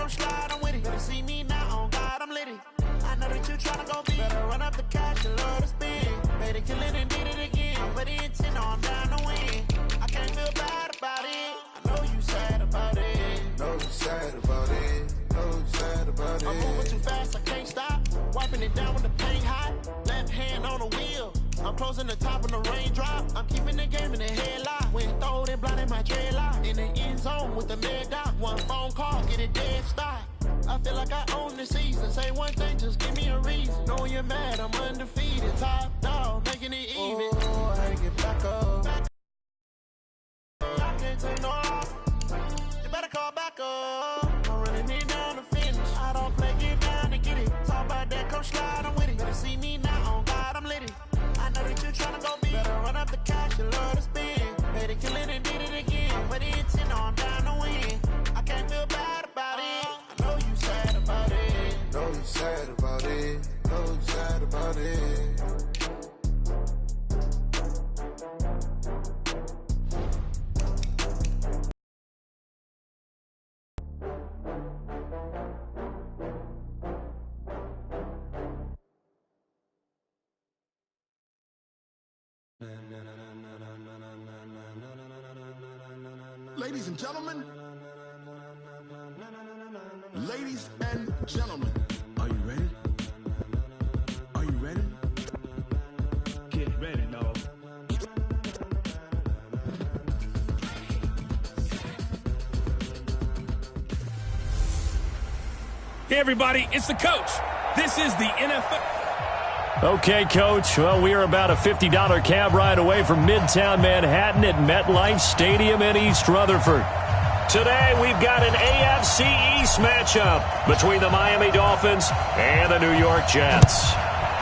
come slide, I'm with it. Better see me now, on God, I'm litty. I know that you tryna go be. Better run up the cash, you love to spend. Made it, kill it, and did it again. But the intent, I'm down to win. I can't feel bad about it. I know you sad about it. Know you sad about it. Know you sad about it. I'm moving too fast, I can't stop. Wiping it down with the paint hot. Left hand on the wheel. I'm closing the top of the raindrop. I'm keeping the game in the headlock. When throwed and blinded my dreadlock. In the end zone with the mad dot. One phone call, get it dead stop. I feel like I own the season. Say one thing, just give me a reason. Knowing you're mad, I'm undefeated. Top dog, making it even. Oh, I get back up. I can't take no off. You better call back up. I'm running it down to finish. I don't play, get down to get it. Talk about that, come slide, I'm with it. Better see me now, on God, I'm litty. I know that you tryna go be. Better run up the cash, you love to spend. Made it, kill it, and did it again. But the intent, I'm down to win. I can't feel bad about it. I know you sad about it. Know you sad about it. Know you sad about it. Ladies and gentlemen, are you ready? Are you ready? Get ready, dog. Hey, everybody, it's the coach. This is the NFL. Okay, Coach. Well, we are about a $50 cab ride away from Midtown Manhattan at MetLife Stadium in East Rutherford. Today, we've got an AFC East matchup between the Miami Dolphins and the New York Jets.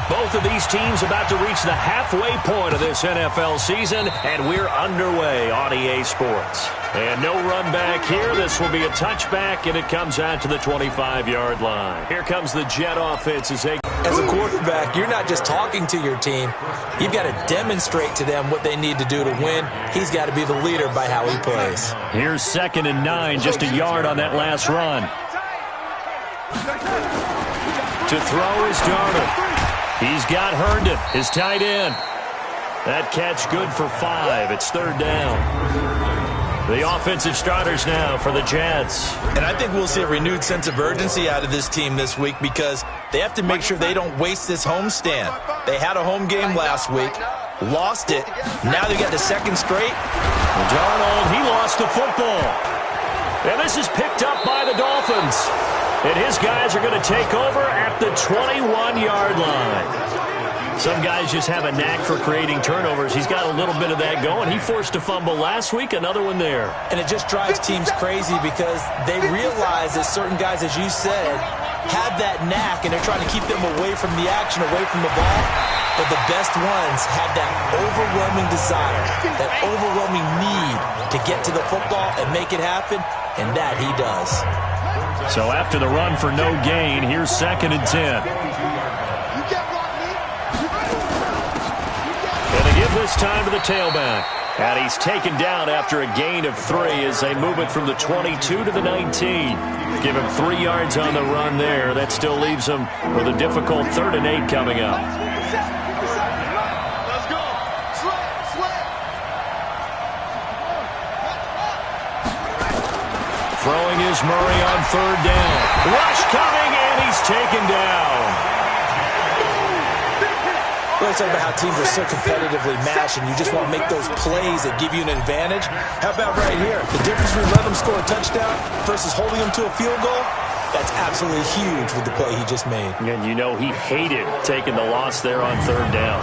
Both of these teams about to reach the halfway point of this NFL season, and we're underway on EA Sports. And no run back here. This will be a touchback, and it comes out to the 25-yard line. Here comes the Jet offense as they... As a quarterback, you're not just talking to your team. You've got to demonstrate to them what they need to do to win. He's got to be the leader by how he plays. Here's 2nd and 9, just a yard on that last run. To throw is Darnold. He's got Herndon, his tight end. That catch good for 5. It's 3rd down. The offensive starters now for the Jets. And I think we'll see a renewed sense of urgency out of this team this week because they have to make sure they don't waste this homestand. They had a home game last week, lost it. Now they got the 2nd straight. Darnold, he lost the football. And this is picked up by the Dolphins. And his guys are going to take over at the 21-yard line. Some guys just have a knack for creating turnovers. He's got a little bit of that going. He forced a fumble last week, another one there. And it just drives teams crazy because they realize that certain guys, as you said, have that knack, and they're trying to keep them away from the action, away from the ball. But the best ones have that overwhelming desire, that overwhelming need to get to the football and make it happen, and that he does. So after the run for no gain, here's 2nd and 10. And they give this time to the tailback. And he's taken down after a gain of 3 as they move it from the 22 to the 19. Give him 3 yards on the run there. That still leaves him with a difficult 3rd and 8 coming up. Let's go. Sweat. Throwing is Murray on 3rd down. Rush coming, and he's taken down. Let's talk about how teams are so competitively matched, and you just want to make those plays that give you an advantage. How about right here? The difference between letting them score a touchdown versus holding them to a field goal, that's absolutely huge with the play he just made. And you know he hated taking the loss there on 3rd down.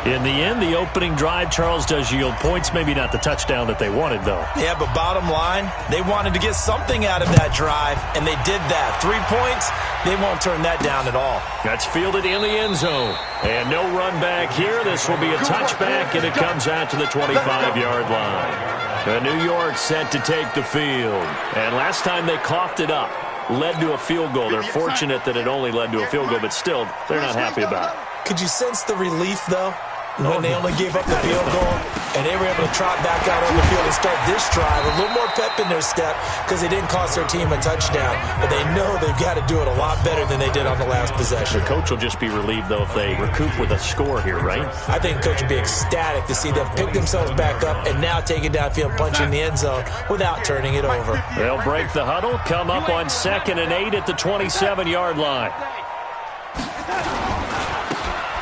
In the end, the opening drive, Charles, does yield points. Maybe not the touchdown that they wanted, though. Yeah, but bottom line, they wanted to get something out of that drive, and they did that. 3 points, they won't turn that down at all. That's fielded in the end zone. And no run back here. This will be a touchback, and it comes out to the 25-yard line. The New York set to take the field. And last time they coughed it up, led to a field goal. They're fortunate that it only led to a field goal, but still, they're not happy about it. Could you sense the relief, though, when they only gave up the field goal? and they were able to trot back out on the field and start this drive. A little more pep in their step because they didn't cost their team a touchdown. But they know they've got to do it a lot better than they did on the last possession. The coach will just be relieved, though, if they recoup with a score here, right? I think the coach would be ecstatic to see them pick themselves back up and now take it downfield, punch in the end zone without turning it over. They'll break the huddle, come up on 2nd and 8 at the 27-yard line.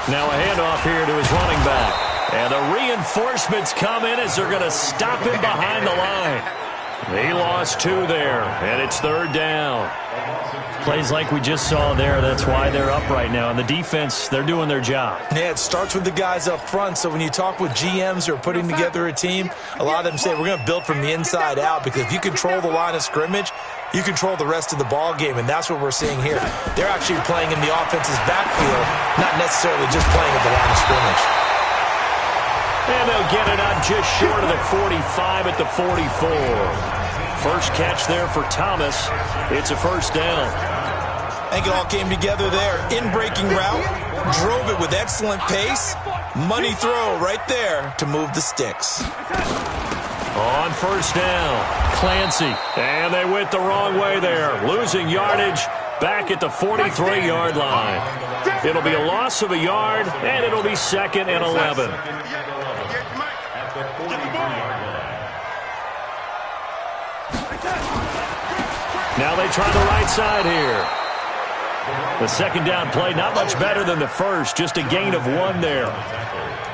Now a handoff here to his running back. And the reinforcements come in as they're going to stop him behind the line. He lost 2 there, and it's 3rd down. Plays like we just saw there, that's why they're up right now. And the defense, they're doing their job. Yeah, it starts with the guys up front. So when you talk with GMs who are putting together a team, a lot of them say we're going to build from the inside out, because if you control the line of scrimmage, you control the rest of the ball game, and that's what we're seeing here. They're actually playing in the offense's backfield, not necessarily just playing at the line of scrimmage. And they'll get it up just short of the 45 at the 44. First catch there for Thomas. It's a 1st down. I think it all came together there. In-breaking route, drove it with excellent pace. Money throw right there to move the sticks. On 1st down, Clancy. And they went the wrong way there. Losing yardage back at the 43-yard line. It'll be a loss of a yard, and it'll be 2nd and 11. Now they try the right side here. The 2nd down play, not much better than the first, just a gain of 1 there.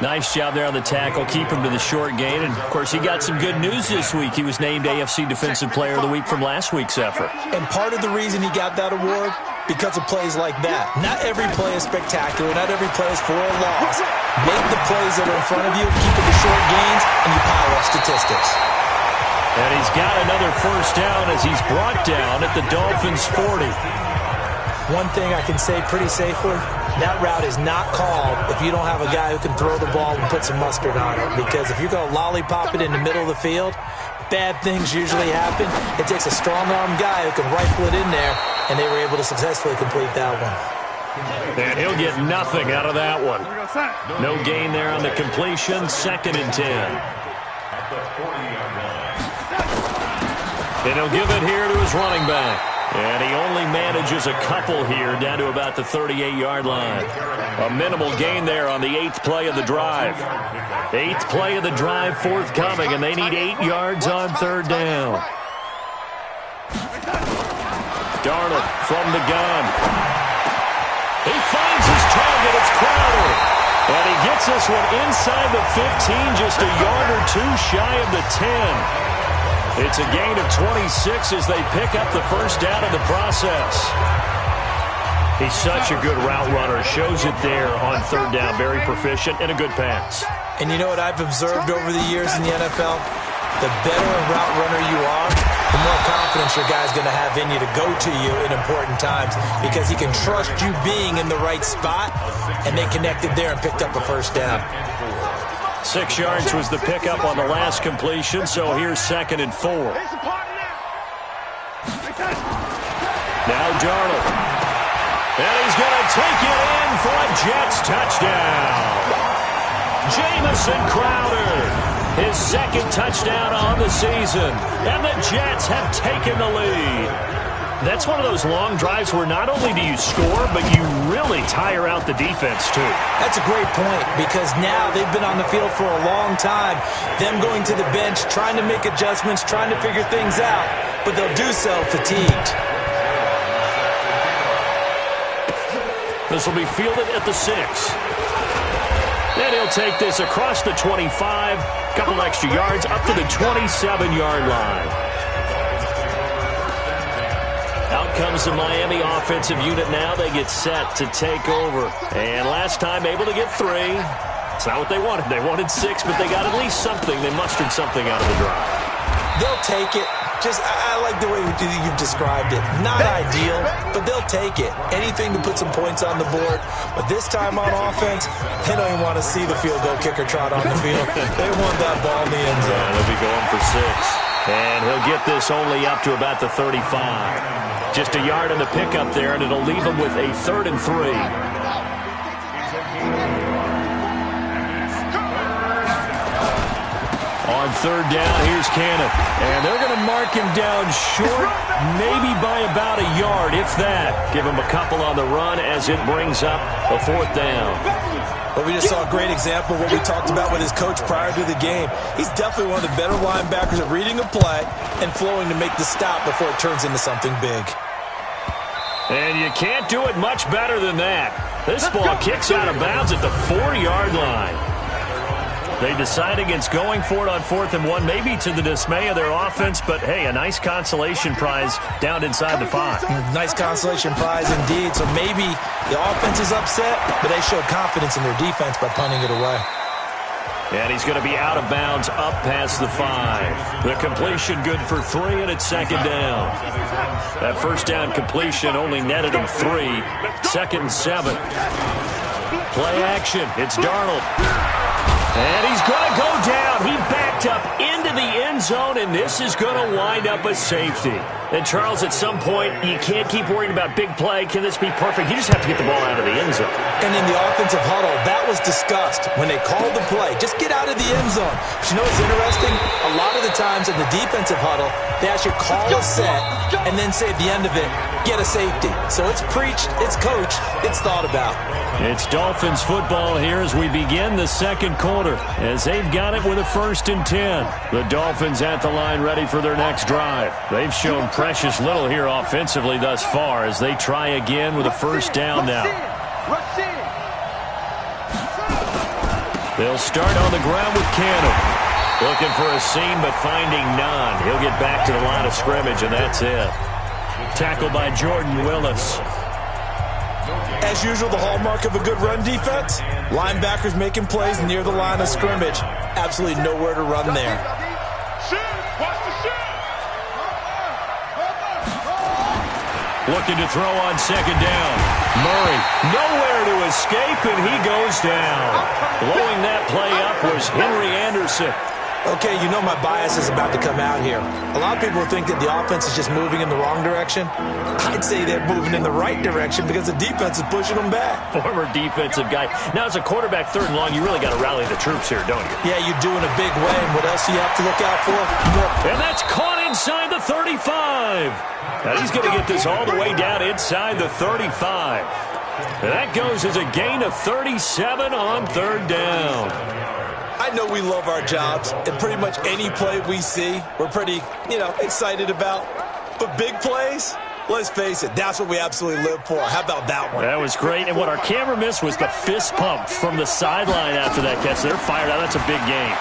Nice job there on the tackle, keep him to the short gain. And, of course, he got some good news this week. He was named AFC Defensive Player of the Week from last week's effort. And part of the reason he got that award, because of plays like that. Not every play is spectacular. Not every play is for a loss. Make the plays that are in front of you, keep it to short gains, and you pile up statistics. And he's got another 1st down as he's brought down at the Dolphins' 40. One thing I can say pretty safely, that route is not called if you don't have a guy who can throw the ball and put some mustard on it. Because if you're going to lollipop it in the middle of the field, bad things usually happen. It takes a strong-arm guy who can rifle it in there, and they were able to successfully complete that one. And he'll get nothing out of that one. No gain there on the completion, 2nd and 10. And he'll give it here to his running back. And he only manages a couple here down to about the 38-yard line. A minimal gain there on the 8th play of the drive. 8th play of the drive forthcoming, and they need 8 yards on 3rd down. Darnold from the gun. He finds his target. It's Crowder. And he gets this one inside the 15, just a yard or 2 shy of the 10. It's a gain of 26 as they pick up the 1st down in the process. He's such a good route runner. Shows it there on 3rd down. Very proficient and a good pass. And you know what I've observed over the years in the NFL? The better a route runner you are, the more confidence your guy's going to have in you to go to you in important times, because he can trust you being in the right spot, and they connected there and picked up a 1st down. 6 yards was the pickup on the last completion, so here's 2nd and 4. Now Darnold. And he's going to take it in for a Jets touchdown. Jamison Crowder, his 2nd touchdown on the season, and the Jets have taken the lead. That's one of those long drives where not only do you score, but you really tire out the defense, too. That's a great point, because now they've been on the field for a long time. Them going to the bench, trying to make adjustments, trying to figure things out, but they'll do so fatigued. This will be fielded at the 6. Then he'll take this across the 25, couple extra yards, up to the 27-yard line. Out comes the Miami offensive unit now. They get set to take over. And last time able to get 3. It's not what they wanted. They wanted 6, but they got at least something. They mustered something out of the drive. They'll take it. I like the way you've described it. Not ideal, but they'll take it. Anything to put some points on the board. But this time on offense, they don't even want to see the field goal kicker trot on the field. They want that ball in the end zone. They'll be going for 6. And he'll get this only up to about the 35. Just a yard in the pickup there, and it'll leave him with a 3rd and 3. On third down, here's Cannon. And they're going to mark him down short, maybe by about a yard, if that. Give him a couple on the run as it brings up a fourth down. Well, we just saw a great example of what we talked about with his coach prior to the game. He's definitely one of the better linebackers at reading a play and flowing to make the stop before it turns into something big. And you can't do it much better than that. This ball kicks out of bounds at the 4-yard line. They decide against going for it on 4th and 1, maybe to the dismay of their offense, but, hey, a nice consolation prize down inside the 5. Nice consolation prize indeed. So maybe the offense is upset, but they showed confidence in their defense by punting it away. And he's going to be out of bounds up past the 5. The completion good for 3, and it's second down. That first down completion only netted him 3. 2nd and 7. Play action. It's Darnold. And he's going to go down. He backed up into the end zone, and this is going to wind up a safety. And, Charles, at some point, you can't keep worrying about big play. Can this be perfect? You just have to get the ball out of the end zone. And in the offensive huddle, that was discussed when they called the play. Just get out of the end zone. But you know what's interesting? A lot of the times in the defensive huddle, they actually call a set and then say at the end of it, get a safety. So it's preached, it's coached, it's thought about. It's Dolphins football here as we begin the second quarter, as they've got it with a 1st and 10. The Dolphins at the line ready for their next drive. They've shown precious little here offensively thus far as they try again with a 1st down now. They'll start on the ground with Cannon. Looking for a seam but finding none. He'll get back to the line of scrimmage, and that's it. Tackled by Jordan Willis. As usual, the hallmark of a good run defense, linebackers making plays near the line of scrimmage. Absolutely nowhere to run there. Looking to throw on 2nd down. Murray, nowhere to escape, and he goes down. Blowing that play up was Henry Anderson. Okay, you know my bias is about to come out here. A lot of people think that the offense is just moving in the wrong direction. I'd say they're moving in the right direction because the defense is pushing them back. Former defensive guy. Now, as a quarterback 3rd and long, you really got to rally the troops here, don't you? Yeah, you do in a big way. And what else do you have to look out for? And that's caught inside the 35. Now, he's going to get this all the way down inside the 35. And that goes as a gain of 37 on 3rd down. I know we love our jobs, and pretty much any play we see, we're pretty, excited about. But big plays, let's face it, that's what we absolutely live for. How about that one? That was great, and what our camera missed was the fist pump from the sideline after that catch. They're fired out. That's a big gain.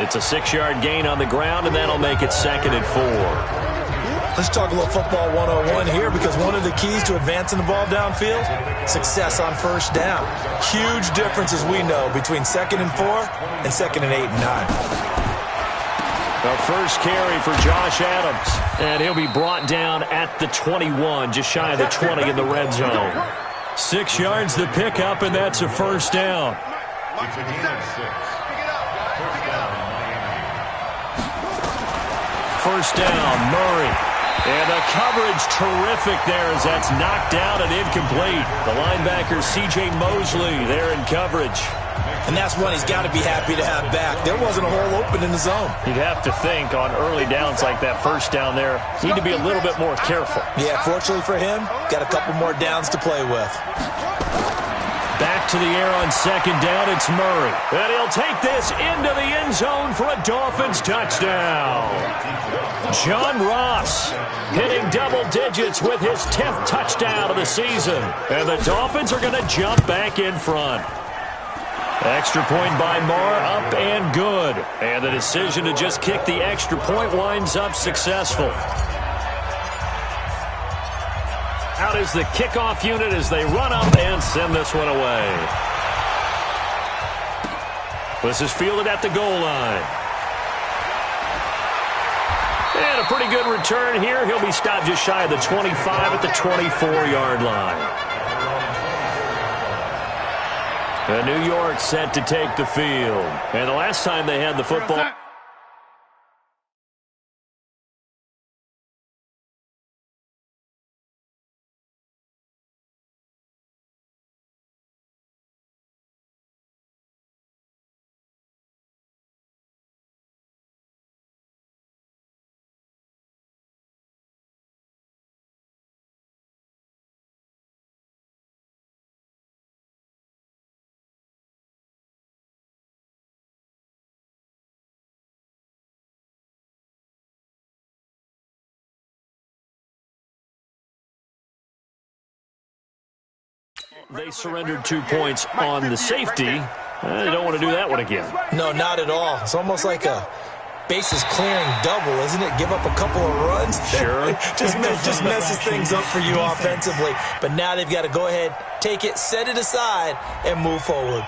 It's a 6-yard gain on the ground, and that'll make it 2nd and 4. Let's talk a little football 101 here, because one of the keys to advancing the ball downfield, success on 1st down. Huge difference, as we know, between 2nd and 4 and 2nd and 8 and 9. The first carry for Josh Adams, and he'll be brought down at the 21, just shy of the 20 in the red zone. 6 yards the pickup, and that's a 1st down. First down, Murray. And the coverage terrific there as that's knocked down and incomplete. The linebacker, C.J. Mosley, there in coverage. And that's one he's got to be happy to have back. There wasn't a hole open in the zone. You'd have to think on early downs like that 1st down there, need to be a little bit more careful. Yeah, fortunately for him, got a couple more downs to play with. Back to the air on 2nd down, it's Murray. And he'll take this into the end zone for a Dolphins touchdown. John Ross hitting double digits with his 10th touchdown of the season. And the Dolphins are going to jump back in front. Extra point by Marr, up and good. And the decision to just kick the extra point winds up successful. Out is the kickoff unit as they run up and send this one away. This is fielded at the goal line. And a pretty good return here. He'll be stopped just shy of the 25 at the 24-yard line. And New York set to take the field. And the last time they had the football... They surrendered 2 points on the safety. They don't want to do that one again. No, not at all. It's almost like a bases clearing double, isn't it? Give up a couple of runs. Sure. just messes things up for you offensively. But now they've got to go ahead, take it, set it aside, and move forward.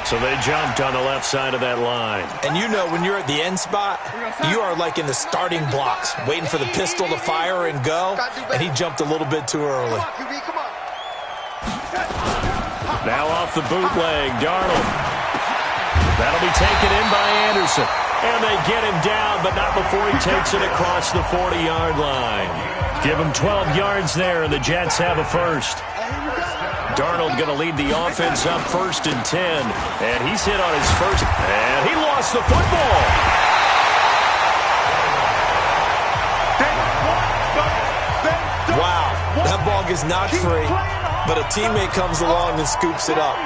So they jumped on the left side of that line. And you know when you're at the end spot, you are like in the starting blocks, waiting for the pistol to fire and go, and he jumped a little bit too early. Now off the bootleg, Darnold. That'll be taken in by Anderson. And they get him down, but not before he takes it across the 40-yard line. Give him 12 yards there, and the Jets have a first. Darnold going to lead the offense up 1st and 10. And he's hit on his first. And he lost the football. Wow, that ball gets knocked free, but a teammate comes along and scoops it up.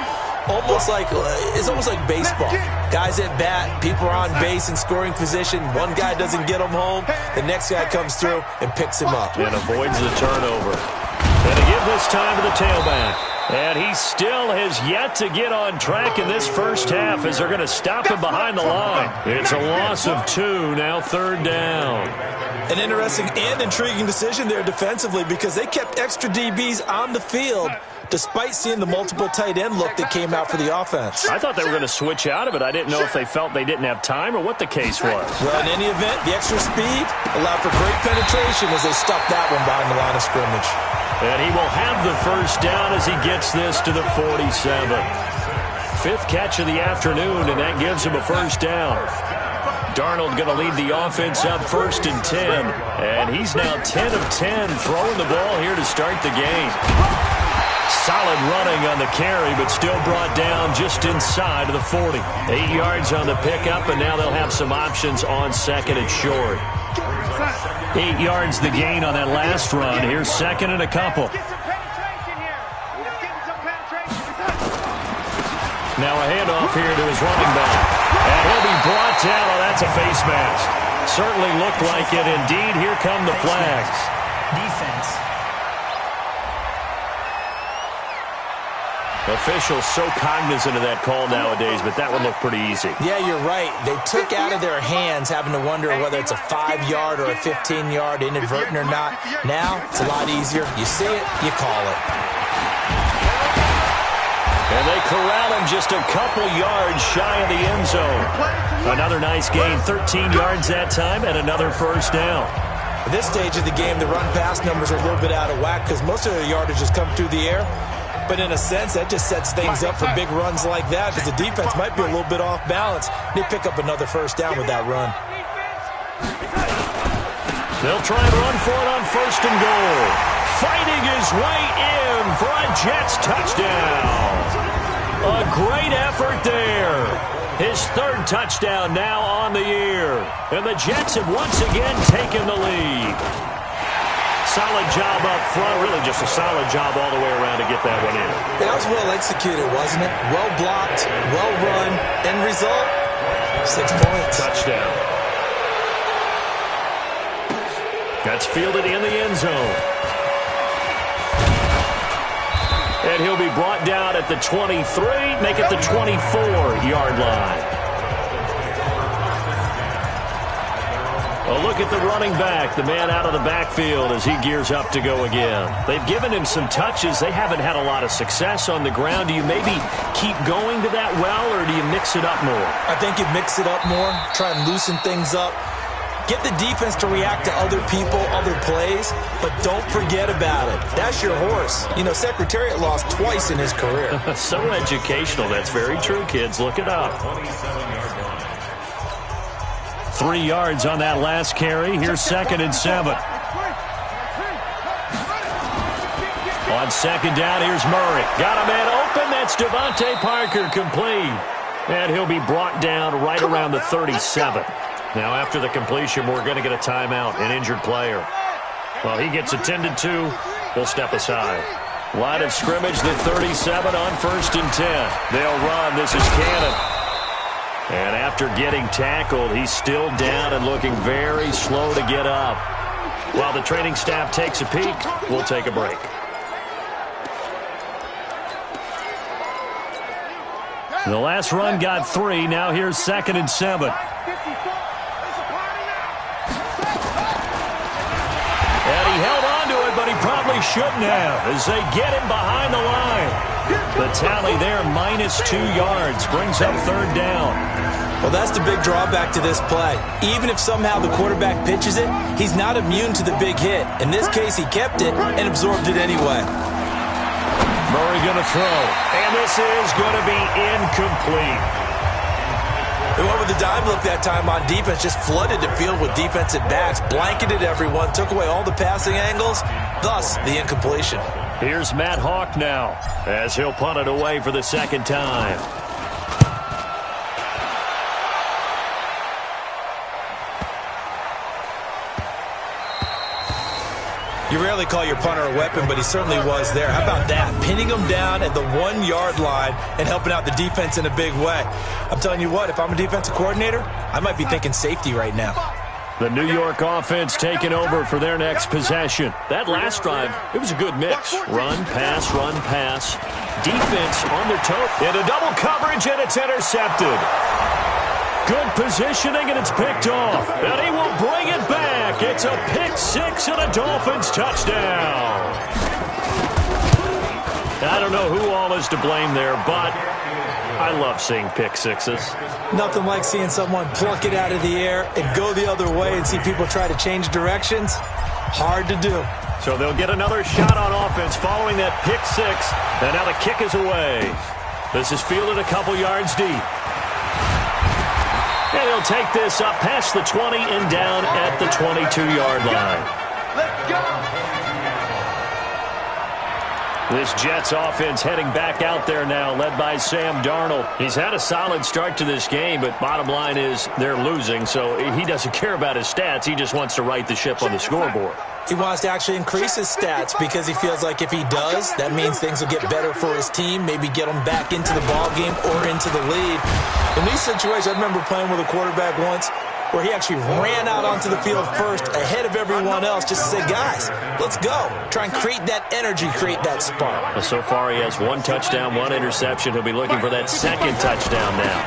It's almost like baseball. Guys at bat, people are on base in scoring position. One guy doesn't get him home. The next guy comes through and picks him up. And avoids the turnover. And to give this time to the tailback. And he still has yet to get on track in this first half as they're going to stop him behind the line. It's a loss of 2, now 3rd down. An interesting and intriguing decision there defensively because they kept extra DBs on the field despite seeing the multiple tight end look that came out for the offense. I thought they were going to switch out of it. I didn't know if they felt they didn't have time or what the case was. Well, in any event, the extra speed allowed for great penetration as they stuffed that one behind the line of scrimmage. And he will have the first down as he gets this to the 47. 5th catch of the afternoon, and that gives him a first down. Darnold going to lead the offense up 1st and 10. And he's now 10 of 10 throwing the ball here to start the game. Solid running on the carry, but still brought down just inside of the 40. 8 yards on the pickup, and now they'll have some options on 2nd and short. 8 yards the gain on that last run. Here's 2nd and a couple. Now a handoff here to his running back. And he'll be brought down. Oh, that's a face mask. Certainly looked like it. Indeed, here come the flags. Defense. Officials so cognizant of that call nowadays, but that one looked pretty easy. Yeah, you're right. They took out of their hands having to wonder whether it's a 5-yard or a 15-yard inadvertent or not. Now, it's a lot easier. You see it, you call it. And they corral him just a couple yards shy of the end zone. Another nice gain, 13 yards that time, and another first down. At this stage of the game, the run-pass numbers are a little bit out of whack because most of their yardage has come through the air. But in a sense, that just sets things up for big runs like that because the defense might be a little bit off balance. They pick up another first down with that run. They'll try and run for it on 1st and goal. Fighting his way in for a Jets touchdown. A great effort there. His 3rd touchdown now on the year. And the Jets have once again taken the lead. Solid job up front, really just a solid job all the way around to get that one in. That was well executed, wasn't it? Well blocked, well run. End result, 6 points. Touchdown. That's fielded in the end zone. And he'll be brought down at the 23, make it the 24-yard line. A look at the running back, the man out of the backfield as he gears up to go again. They've given him some touches. They haven't had a lot of success on the ground. Do you maybe keep going to that well, or do you mix it up more? I think you mix it up more, try and loosen things up. Get the defense to react to other people, other plays, but don't forget about it. That's your horse. You know, Secretariat lost twice in his career. So educational. That's very true, kids. Look it up. 3 yards on that last carry. Here's 2nd and 7. On 2nd down, here's Murray. Got a man open. That's Devontae Parker complete. And he'll be brought down right around the 37. Now, after the completion, we're going to get a timeout, an injured player. Well, he gets attended to. They'll step aside. Line of scrimmage, the 37 on 1st and 10. They'll run. This is Cannon. And after getting tackled, he's still down and looking very slow to get up. While the training staff takes a peek, we'll take a break. The last run got 3. Now here's 2nd and 7. And he held on to it, but he probably shouldn't have as they get him behind the line. The tally there, -2 yards, brings up 3rd down. Well, that's the big drawback to this play. Even if somehow the quarterback pitches it, he's not immune to the big hit. In this case, he kept it and absorbed it anyway. Murray going to throw, and this is going to be incomplete. They went with the dime look that time on defense, just flooded the field with defensive backs, blanketed everyone, took away all the passing angles, thus the incompletion. Here's Matt Hawk now as he'll punt it away for the 2nd time. You rarely call your punter a weapon, but he certainly was there. How about that? Pinning him down at the 1-yard line and helping out the defense in a big way. I'm telling you what, if I'm a defensive coordinator, I might be thinking safety right now. The New York offense taking over for their next possession. That last drive, it was a good mix. Run, pass, run, pass. Defense on their toe. Into double coverage, and it's intercepted. Good positioning, and it's picked off. And he will bring it back. It's a pick 6 and a Dolphins touchdown. I don't know who all is to blame there, but I love seeing pick 6s. Nothing like seeing someone pluck it out of the air and go the other way and see people try to change directions. Hard to do. So they'll get another shot on offense following that pick 6. And now the kick is away. This is fielded a couple yards deep. And he'll take this up past the 20 and down at the 22-yard line. Let's go. This Jets offense heading back out there now, led by Sam Darnold. He's had a solid start to this game, but bottom line is they're losing, so he doesn't care about his stats. He just wants to right the ship on the scoreboard. He wants to actually increase his stats because he feels like if he does, that means things will get better for his team, maybe get him back into the ball game or into the lead. In these situations, I remember playing with a quarterback once where he actually ran out onto the field first ahead of everyone else just to say, guys, let's go. Try and create that energy, create that spark. Well, so far he has 1 touchdown, 1 interception. He'll be looking for that 2nd touchdown now.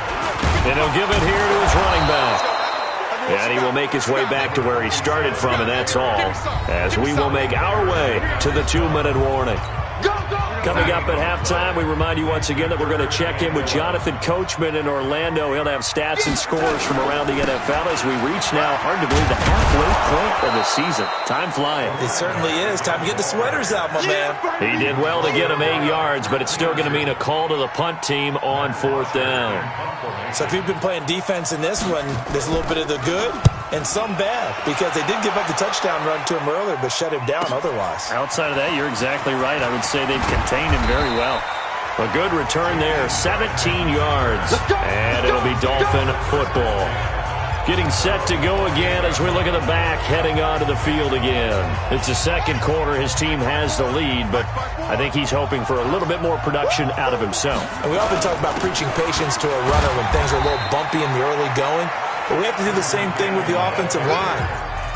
And he'll give it here to his running back. And he will make his way back to where he started from, and that's all, as we will make our way to the 2-minute warning. Coming up at halftime, we remind you once again that we're going to check in with Jonathan Coachman in Orlando. He'll have stats and scores from around the NFL as we reach now, hard to believe, the halfway point of the season. Time flying. It certainly is. Time to get the sweaters out, my man. He did well to get him 8 yards, but it's still going to mean a call to the punt team on 4th down. So if you've been playing defense in this one, there's a little bit of the good and some bad, because they did give up the touchdown run to him earlier, but shut him down otherwise. Outside of that, you're exactly right. I would say they've contained him very well. A good return there, 17 yards, and it'll be Dolphin football. Getting set to go again as we look at the back, heading onto the field again. It's the 2nd quarter. His team has the lead, but I think he's hoping for a little bit more production out of himself. And we often talk about preaching patience to a runner when things are a little bumpy in the early going, but we have to do the same thing with the offensive line.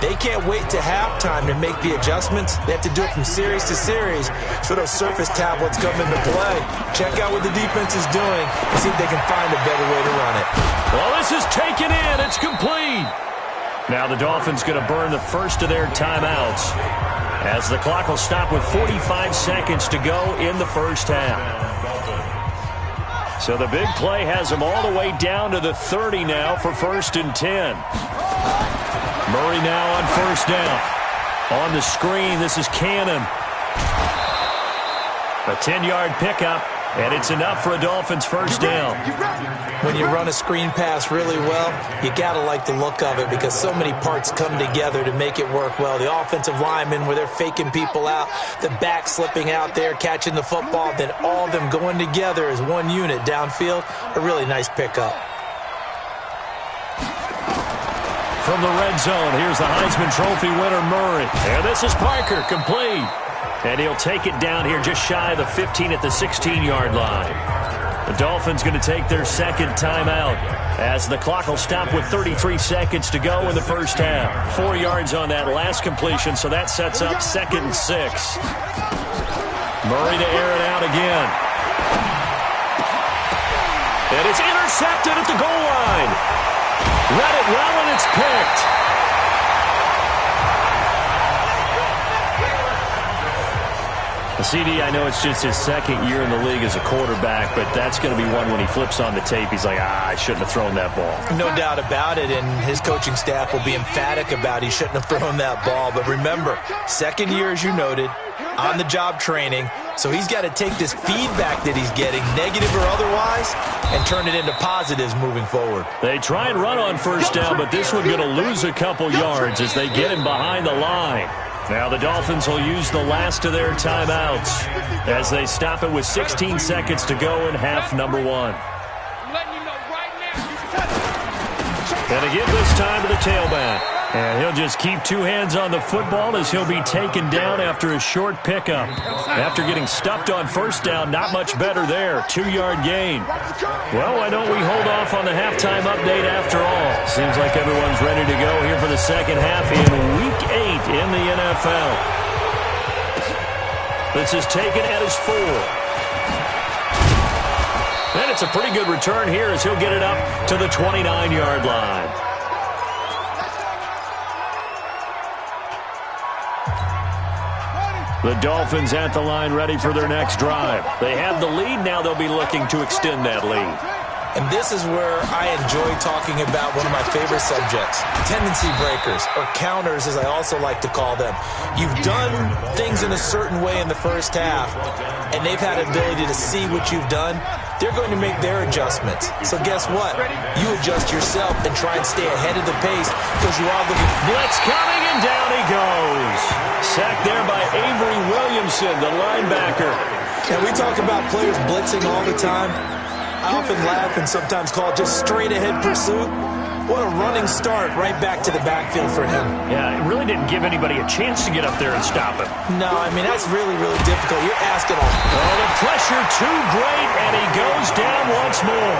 They can't wait to halftime to make the adjustments. They have to do it from series to series so those surface tablets come into play. Check out what the defense is doing and see if they can find a better way to run it. Well, this is taken in. It's complete. Now the Dolphins going to burn the first of their timeouts as the clock will stop with 45 seconds to go in the first half. So the big play has them all the way down to the 30 now for 1st and 10. Murray now on 1st down. On the screen, this is Cannon. A 10-yard pickup, and it's enough for a Dolphins 1st down. When you run a screen pass really well, you got to like the look of it because so many parts come together to make it work well. The offensive linemen, where they're faking people out, the back slipping out there, catching the football, then all of them going together as one unit downfield. A really nice pickup. From the red zone, here's the Heisman Trophy winner, Murray. And this is Parker, complete. And he'll take it down here just shy of the 15 at the 16-yard line. The Dolphins going to take their 2nd timeout as the clock will stop with 33 seconds to go in the first half. 4 yards on that last completion, so that sets up 2nd and 6. Murray to air it out again. And it's intercepted at the goal line. Read it well, and it's picked. CD, I know it's just his second year in the league as a quarterback, but that's going to be one when he flips on the tape, he's like, I shouldn't have thrown that ball. No doubt about it, and his coaching staff will be emphatic about he shouldn't have thrown that ball. But remember, second year, as you noted, on-the-job training, so he's got to take this feedback that he's getting, negative or otherwise, and turn it into positives moving forward. They try and run on first down, but this one's going to lose a couple yards as they get him behind the line. Now the Dolphins will use the last of their timeouts as they stop it with 16 seconds to go in half number one. And again this time to the tailback. And he'll just keep two hands on the football as he'll be taken down after a short pickup. After getting stuffed on first down, not much better there. 2-yard gain. Well, why don't we hold off on the halftime update after all? Seems like everyone's ready to go here for the second half in Week 8 in the NFL. This is taken at his 4. And it's a pretty good return here as he'll get it up to the 29-yard line. The Dolphins at the line ready for their next drive. They have the lead. Now they'll be looking to extend that lead. And this is where I enjoy talking about one of my favorite subjects, tendency breakers, or counters as I also like to call them. You've done things in a certain way in the first half, and they've had ability to see what you've done. They're going to make their adjustments. So guess what? You adjust yourself and try and stay ahead of the pace because you are looking. Blitz coming, and down he goes. Sacked there by Avery Williamson, the linebacker. And we talk about players blitzing all the time. I often laugh and sometimes call it just straight-ahead pursuit. What a running start right back to the backfield for him. Yeah, it really didn't give anybody a chance to get up there and stop him. No, I mean, that's really, really difficult. You're asking all. Oh, the pressure too great, and he goes down once more.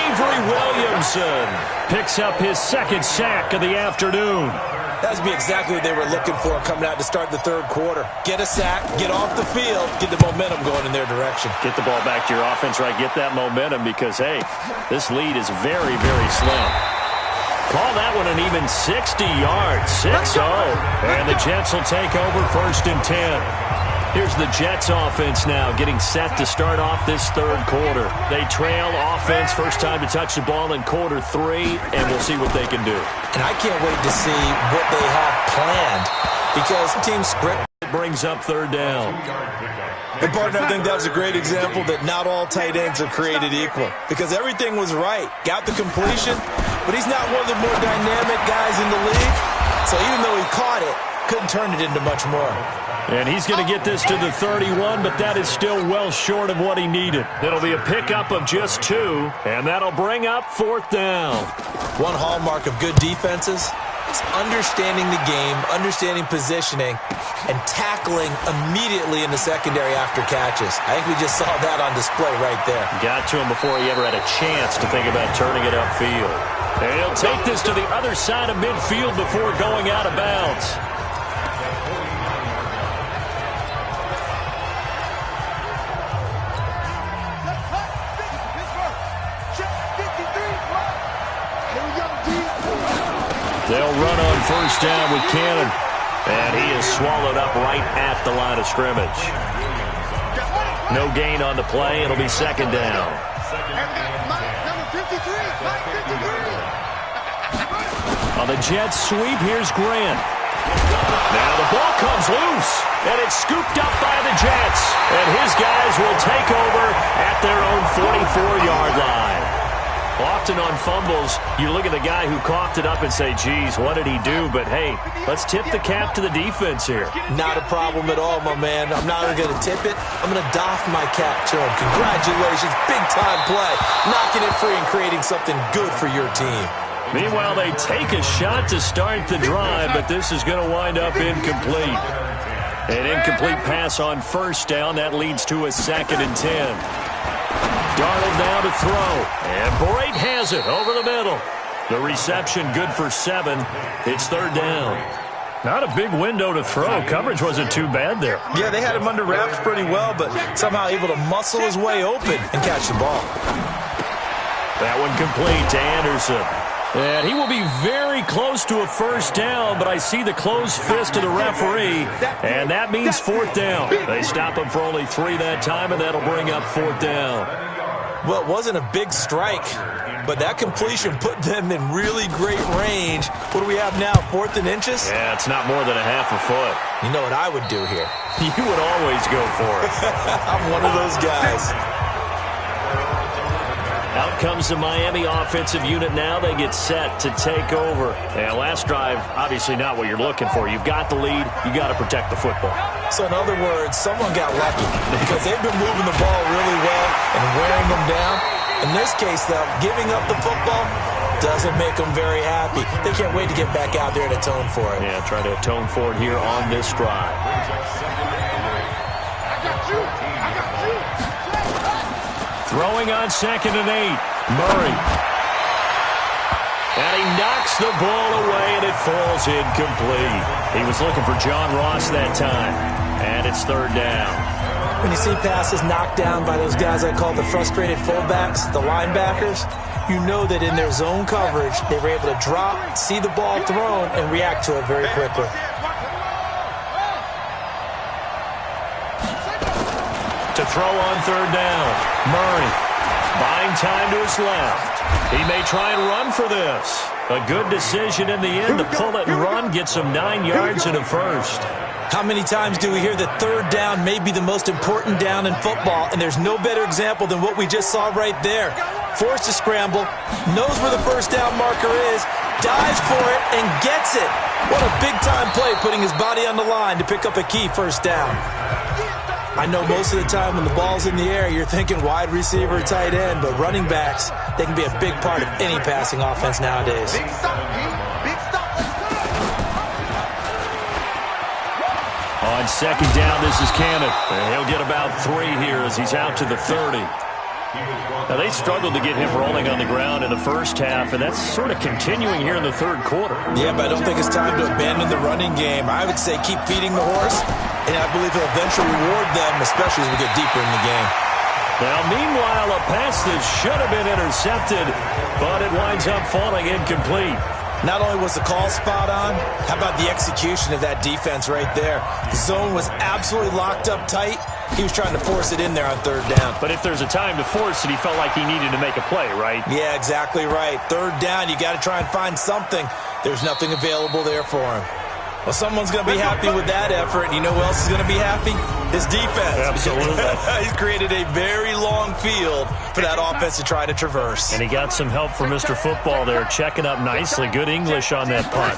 Avery Williamson picks up his second sack of the afternoon. That would be exactly what they were looking for coming out to start the third quarter. Get a sack, get off the field, get the momentum going in their direction. Get the ball back to your offense, right? Get that momentum because, hey, this lead is very, very slim. Call that one an even 60 yards, 6-0. And the Jets will take over 1st and 10. Here's the Jets offense now getting set to start off this third quarter. They trail offense, first time to touch the ball in quarter 3, and we'll see what they can do. And I can't wait to see what they have planned because the team script brings up 3rd down. And partner, I think that was a great example that not all tight ends are created equal because everything was right. Got the completion, but he's not one of the more dynamic guys in the league. So even though he caught it, couldn't turn it into much more. And he's going to get this to the 31, but that is still well short of what he needed. It'll be a pickup of just 2, and that'll bring up 4th down. One hallmark of good defenses is understanding the game, understanding positioning, and tackling immediately in the secondary after catches. I think we just saw that on display right there. Got to him before he ever had a chance to think about turning it upfield. And he'll take this to the other side of midfield before going out of bounds. They'll run on first down with Cannon. And he is swallowed up right at the line of scrimmage. No gain on the play. It'll be 2nd down. On the Jets sweep, here's Grant. Now the ball comes loose, and it's scooped up by the Jets. And his guys will take over at their own 44-yard line. Often on fumbles, you look at the guy who coughed it up and say, geez, what did he do? But, hey, let's tip the cap to the defense here. Not a problem at all, my man. I'm not only going to tip it, I'm going to doff my cap to him. Congratulations, big-time play. Knocking it free and creating something good for your team. Meanwhile, they take a shot to start the drive, but this is going to wind up incomplete. An incomplete pass on first down. That leads to a 2nd and 10. Darnold now to throw, and Brate has it over the middle. The reception good for 7. It's 3rd down. Not a big window to throw. Coverage wasn't too bad there. Yeah, they had him under wraps pretty well, but somehow able to muscle his way open and catch the ball. That one complete to Anderson. And he will be very close to a first down, but I see the closed fist of the referee, and that means fourth down. They stop him for only 3 that time, and that'll bring up fourth down. Well, it wasn't a big strike, but that completion put them in really great range. What do we have now, 4th and inches? Yeah, it's not more than a half a foot. You know what I would do here? You would always go for it. I'm one of those guys. Out comes the Miami offensive unit now. They get set to take over. And last drive, obviously not what you're looking for. You've got the lead. You got to protect the football. So in other words, someone got lucky because they've been moving the ball really well and wearing them down. In this case, though, giving up the football doesn't make them very happy. They can't wait to get back out there and atone for it. Yeah, try to atone for it here on this drive. Throwing on 2nd and 8. Murray. And he knocks the ball away, and it falls incomplete. He was looking for John Ross that time, and it's 3rd down. When you see passes knocked down by those guys I call the frustrated fullbacks, the linebackers, you know that in their zone coverage, they were able to drop, see the ball thrown, and react to it very quickly. To throw on 3rd down. Murray buying time to his left. He may try and run for this. A good decision in the end to pull it and run, gets him 9 yards and a first. How many times do we hear that 3rd down may be the most important down in football, and there's no better example than what we just saw right there. Forced to scramble, knows where the first down marker is, dives for it, and gets it. What a big-time play, putting his body on the line to pick up a key first down. I know most of the time when the ball's in the air, you're thinking wide receiver, tight end, but running backs, they can be a big part of any passing offense nowadays. On 2nd down, this is Cannon. And he'll get about 3 here as he's out to the 30. Now, they struggled to get him rolling on the ground in the first half, and that's sort of continuing here in the 3rd quarter. Yeah, but I don't think it's time to abandon the running game. I would say keep feeding the horse, and I believe he'll eventually reward them, especially as we get deeper in the game. Now, meanwhile, a pass that should have been intercepted, but it winds up falling incomplete. Not only was the call spot on, how about the execution of that defense right there? The zone was absolutely locked up tight. He was trying to force it in there on 3rd down. But if there's a time to force it, he felt like he needed to make a play, right? Yeah, exactly right. 3rd down, you got to try and find something. There's nothing available there for him. Well, someone's going to be happy with that effort, and you know who else is going to be happy? His defense. Absolutely. He's created a very long field for that offense to try to traverse. And he got some help from Mr. Football there, checking up nicely. Good English on that punt.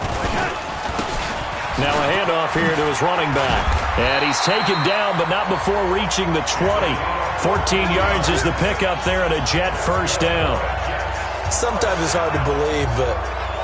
Now a handoff here to his running back. And he's taken down, but not before reaching the 20. 14 yards is the pickup there and a Jet first down. Sometimes it's hard to believe, but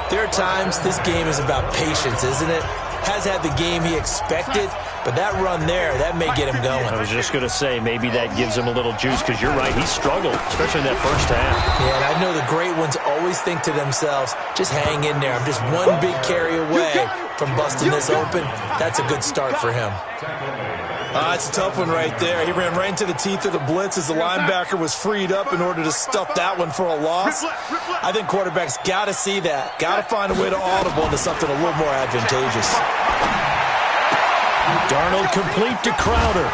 there are times this game is about patience, isn't it? Has had the game he expected, but that run there, that may get him going. I was just going to say, maybe that gives him a little juice, because you're right, he struggled, especially in that first half. Yeah, and I know the great ones always think to themselves, just hang in there. I'm just one big carry away from busting this open. That's a good start for him. It's a tough one right there. He ran right into the teeth of the blitz as the linebacker was freed up in order to stuff that one for a loss. I think quarterbacks got to see that. Got to find a way to audible into something a little more advantageous. Darnold complete to Crowder.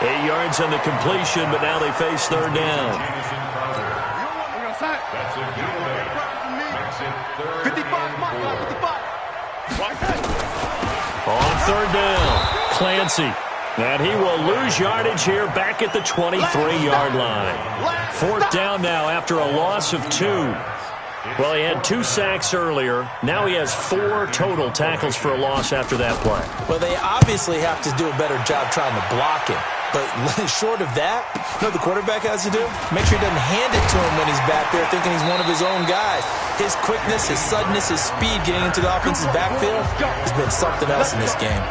8 yards on the completion, but now they face 3rd down. 55. On 3rd down. Clancy, and he will lose yardage here back at the 23-yard line. 4th down now after a loss of 2. Well, he had 2 sacks earlier. Now he has 4 total tackles for a loss after that play. Well, they obviously have to do a better job trying to block him. But short of that, you know what the quarterback has to do? Make sure he doesn't hand it to him when he's back there thinking he's one of his own guys. His quickness, his suddenness, his speed getting into the offensive backfield has been something else in this game.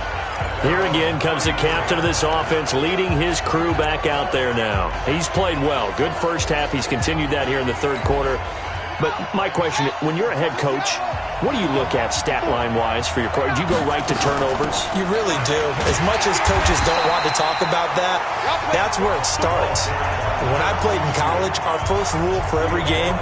Here again comes the captain of this offense, leading his crew back out there now. He's played well. Good first half. He's continued that here in the 3rd quarter. But my question, when you're a head coach, what do you look at stat line-wise for your quarter? Do you go right to turnovers? You really do. As much as coaches don't want to talk about that, that's where it starts. When I played in college, our first rule for every game,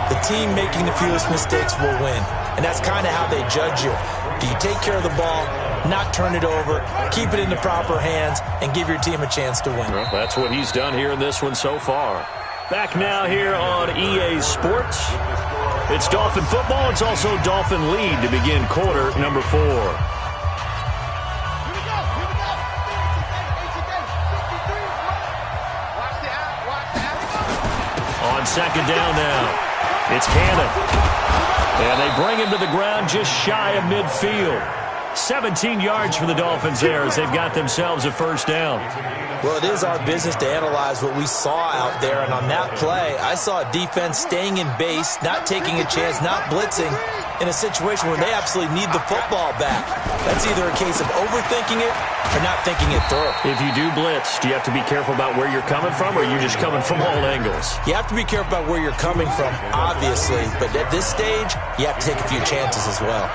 the team making the fewest mistakes will win. And that's kind of how they judge you. Do you take care of the ball, not turn it over, keep it in the proper hands, and give your team a chance to win? Well, that's what he's done here in this one so far. Back now here on EA Sports. It's Dolphin football. It's also Dolphin lead to begin quarter number 4. On second down now, it's Cannon. And they bring him to the ground just shy of midfield. 17 yards for the Dolphins there as they've got themselves a first down. Well, it is our business to analyze what we saw out there. And on that play, I saw a defense staying in base, not taking a chance, not blitzing in a situation where they absolutely need the football back. That's either a case of overthinking it or not thinking it through. If you do blitz, do you have to be careful about where you're coming from, or are you just coming from all angles? You have to be careful about where you're coming from, obviously. But at this stage, you have to take a few chances as well.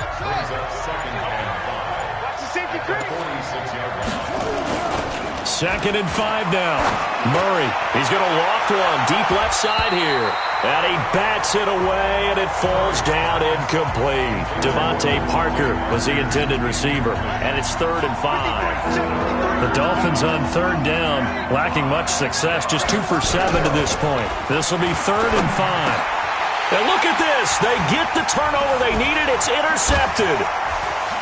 Second and 5 now. Murray, he's going to loft one deep left side here. And he bats it away, and it falls down incomplete. Devontae Parker was the intended receiver, and it's 3rd and 5. The Dolphins on 3rd down, lacking much success, just 2 for 7 to this point. This will be 3rd and 5. And look at this. They get the turnover they needed. It's intercepted.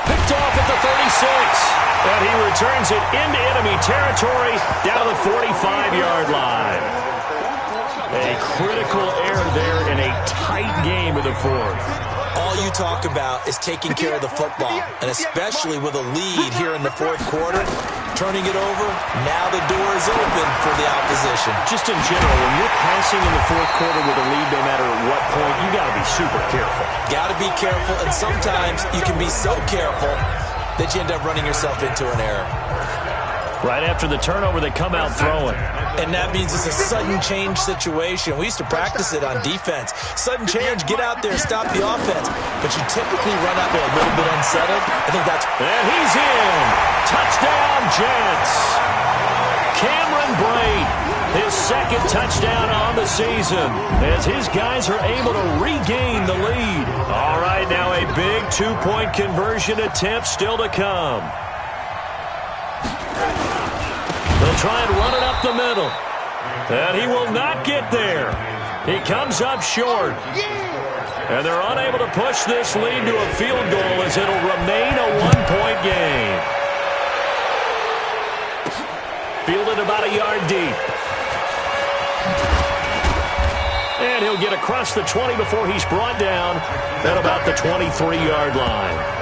Picked off at the 36. And he returns it into enemy territory down to the 45-yard line. A critical error there in a tight game of the 4th. All you talk about is taking care of the football, and especially with a lead here in the 4th quarter, turning it over, now the door is open for the opposition. Just in general, when you're passing in the 4th quarter with a lead, no matter at what point, you got to be super careful. Got to be careful, and sometimes you can be so careful that you end up running yourself into an error. Right after the turnover, they come out throwing. And that means it's a sudden change situation. We used to practice it on defense. Sudden change, get out there, stop the offense. But you typically run out there a little bit unsettled. I think that's... And he's in! Touchdown, Jets! Cameron Brate, his 2nd touchdown on the season, as his guys are able to regain the lead. All right, now a big 2-point conversion attempt still to come. They'll try and run it up the middle. And he will not get there. He comes up short. And they're unable to push this lead to a field goal as it'll remain a 1-point game. Fielded about a yard deep. And he'll get across the 20 before he's brought down at about the 23-yard line.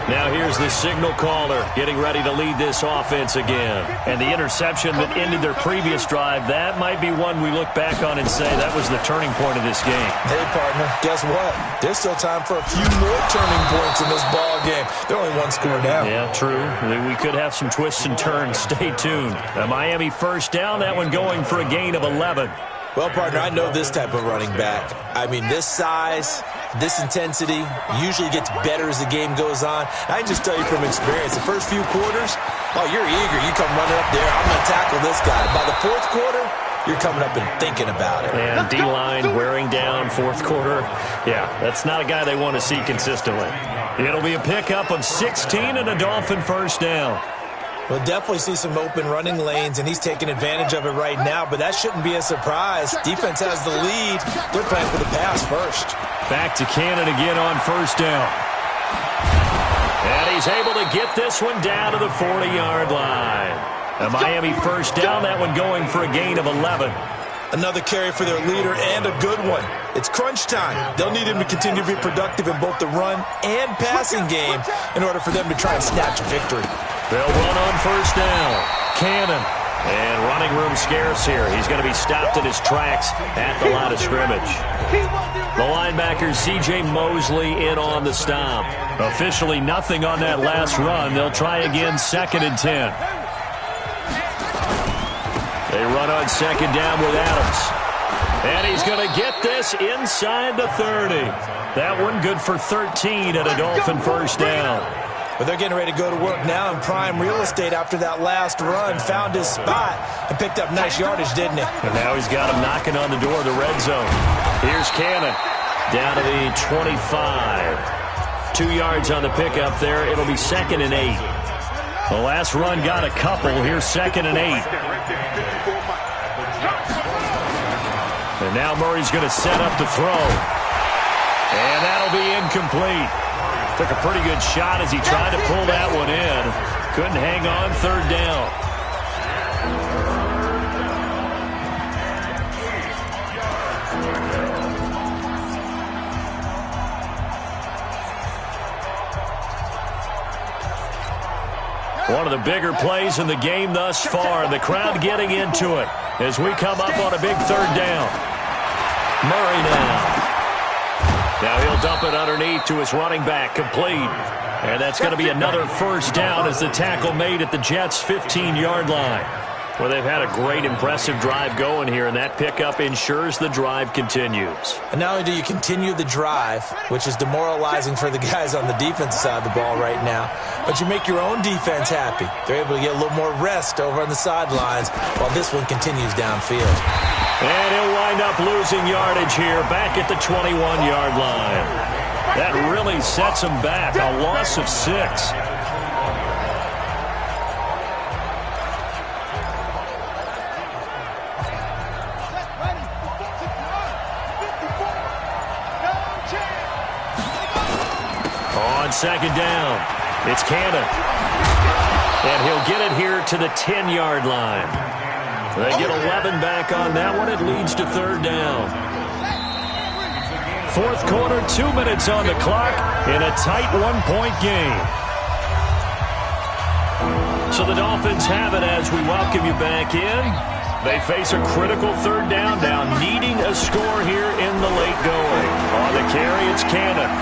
Now here's the signal caller getting ready to lead this offense again. And the interception that ended their previous drive, that might be one we look back on and say that was the turning point of this game. Hey, partner, guess what? There's still time for a few more turning points in this ball game. They're only 1 score down. Yeah, true. We could have some twists and turns. Stay tuned. A Miami first down, that one going for a gain of 11. Well, partner, I know this type of running back. I mean, this size, this intensity usually gets better as the game goes on. I can just tell you from experience, the first few quarters, oh, you're eager. You come running up there, I'm going to tackle this guy. By the 4th quarter, you're coming up and thinking about it. And D-line wearing down 4th quarter. Yeah, that's not a guy they want to see consistently. It'll be a pickup of 16 and a Dolphin first down. We'll definitely see some open running lanes, and he's taking advantage of it right now, but that shouldn't be a surprise. Defense has the lead. They're playing for the pass first. Back to Cannon again on first down. And he's able to get this one down to the 40-yard line. A Miami first down, that one going for a gain of 11. Another carry for their leader, and a good one. It's crunch time. They'll need him to continue to be productive in both the run and passing game in order for them to try and snatch a victory. They'll run on first down. Cannon. And running room scarce here. He's going to be stopped in his tracks at the line of scrimmage. The linebacker, C.J. Mosley, in on the stop. Officially nothing on that last run. They'll try again, 2nd and 10. They run on second down with Adams. And he's going to get this inside the 30. That one good for 13 and a Dolphin first down. But they're getting ready to go to work now in prime real estate after that last run. Found his spot and picked up nice yardage, didn't he? And now he's got him knocking on the door of the red zone. Here's Cannon down to the 25. 2 yards on the pickup there. It'll be 2nd and 8. The last run got a couple. Here's 2nd and 8. And now Murray's going to set up to throw. And that'll be incomplete. Took a pretty good shot as he tried to pull that one in. Couldn't hang on 3rd down. One of the bigger plays in the game thus far. The crowd getting into it as we come up on a big 3rd down. Murray now. Now he'll dump it underneath to his running back, complete. And that's going to be another 1st down as the tackle made at the Jets' 15-yard line. Well, they've had a great, impressive drive going here, and that pickup ensures the drive continues. And not only do you continue the drive, which is demoralizing for the guys on the defensive side of the ball right now, but you make your own defense happy. They're able to get a little more rest over on the sidelines while this one continues downfield. And he'll wind up losing yardage here back at the 21-yard line. That really sets him back, a loss of 6. On 2nd down, it's Cannon. And he'll get it here to the 10-yard line. They get 11 back on that one. It leads to 3rd down. 4th quarter, 2 minutes on the clock in a tight 1-point game. So the Dolphins have it as we welcome you back in. They face a critical 3rd down now, needing a score here in the late going. On the carry, it's Cannon.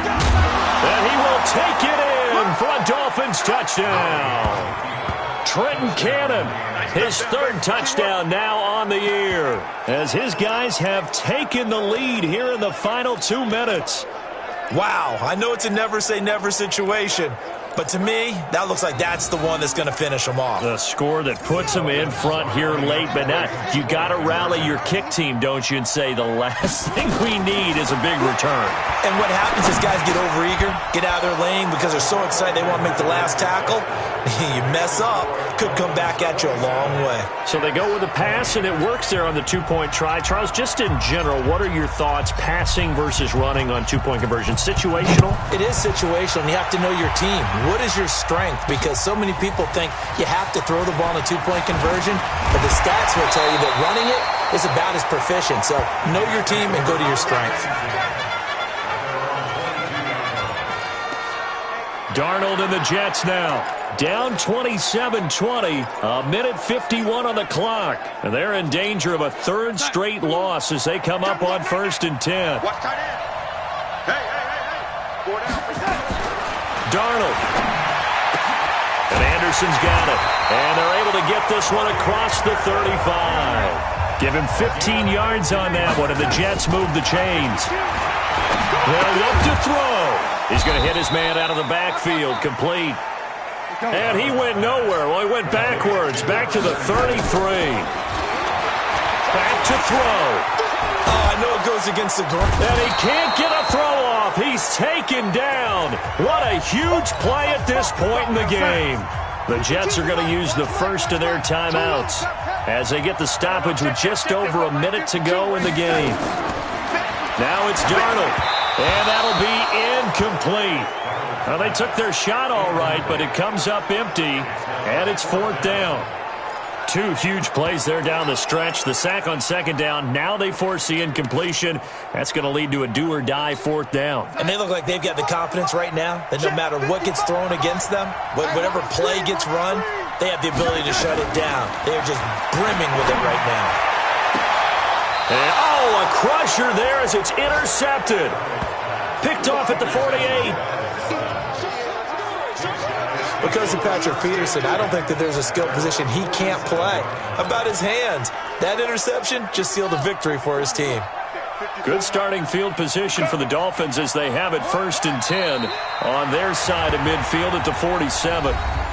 And he will take it in for a Dolphins touchdown. Trenton Cannon, his 3rd touchdown now on the year, as his guys have taken the lead here in the final 2 minutes. Wow, I know it's a never-say-never situation, but to me, that looks like that's the one that's going to finish them off. The score that puts them in front here late, but now you got to rally your kick team, don't you, and say the last thing we need is a big return. And what happens is guys get overeager, get out of their lane because they're so excited they want to make the last tackle. You mess up, could come back at you a long way. So they go with a pass, and it works there on the 2-point try. Charles, just in general, what are your thoughts passing versus running on 2-point conversion? Situational? It is situational, and you have to know your team. What is your strength? Because so many people think you have to throw the ball in a 2-point conversion, but the stats will tell you that running it is about as proficient. So know your team and go to your strength. Darnold and the Jets now. Down 27-20, a minute 51 on the clock. And they're in danger of a 3rd straight loss as they come up on 1st and 10. Darnold. And Anderson's got it. And they're able to get this one across the 35. Give him 15 yards on that one, and the Jets move the chains. They'll look to throw. He's going to hit his man out of the backfield, complete. And he went nowhere. Well, he went backwards, back to the 33. Back to throw. Oh, I know it goes against the ground. And he can't get a throw off. He's taken down. What a huge play at this point in the game. The Jets are going to use the first of their timeouts as they get the stoppage with just over a minute to go in the game. Now it's Darnold, and that'll be incomplete. Well, they took their shot all right, but it comes up empty, and it's 4th down. 2 huge plays there down the stretch. The sack on 2nd down. Now they force the incompletion. That's going to lead to a do-or-die 4th down. And they look like they've got the confidence right now that no matter what gets thrown against them, whatever play gets run, they have the ability to shut it down. They are just brimming with it right now. And, oh, a crusher there as it's intercepted. Picked off at the 48. Because of Patrick Peterson, I don't think that there's a skill position he can't play. How about his hands? That interception just sealed a victory for his team. Good starting field position for the Dolphins as they have it 1st and 10 on their side of midfield at the 47.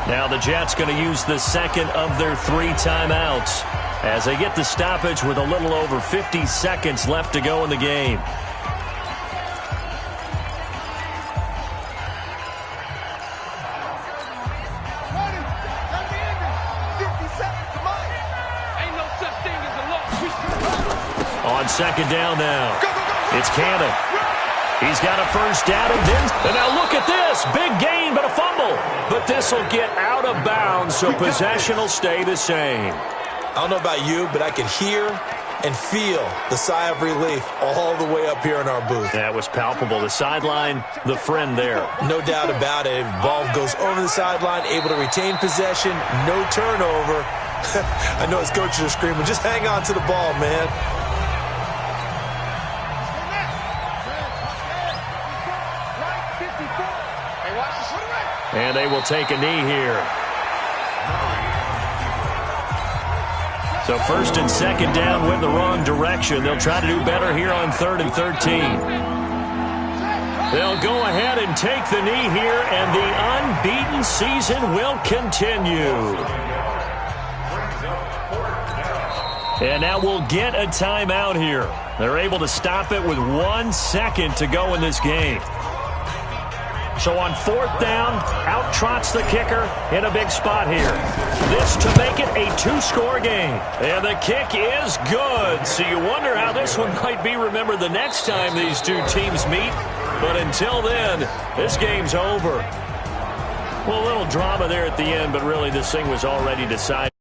Now the Jets going to use the second of their 3 timeouts as they get the stoppage with a little over 50 seconds left to go in the game. On second down now, it's Cannon. He's got a first down and now look at this. Big gain, but a fumble. But this will get out of bounds, so possession will stay the same. I don't know about you, but I could hear and feel the sigh of relief all the way up here in our booth. That was palpable. The sideline, the friend there. No doubt about it. Ball goes over the sideline, able to retain possession, no turnover. I know his coaches are screaming, just hang on to the ball, man. And they will take a knee here. So 1st and 2nd down went the wrong direction. They'll try to do better here on 3rd and 13. They'll go ahead and take the knee here, and the unbeaten season will continue. And now we'll get a timeout here. They're able to stop it with 1 second to go in this game. So on 4th down, out trots the kicker in a big spot here. This to make it a 2-score game. And the kick is good. So you wonder how this one might be remembered the next time these two teams meet. But until then, this game's over. Well, a little drama there at the end, but really this thing was already decided.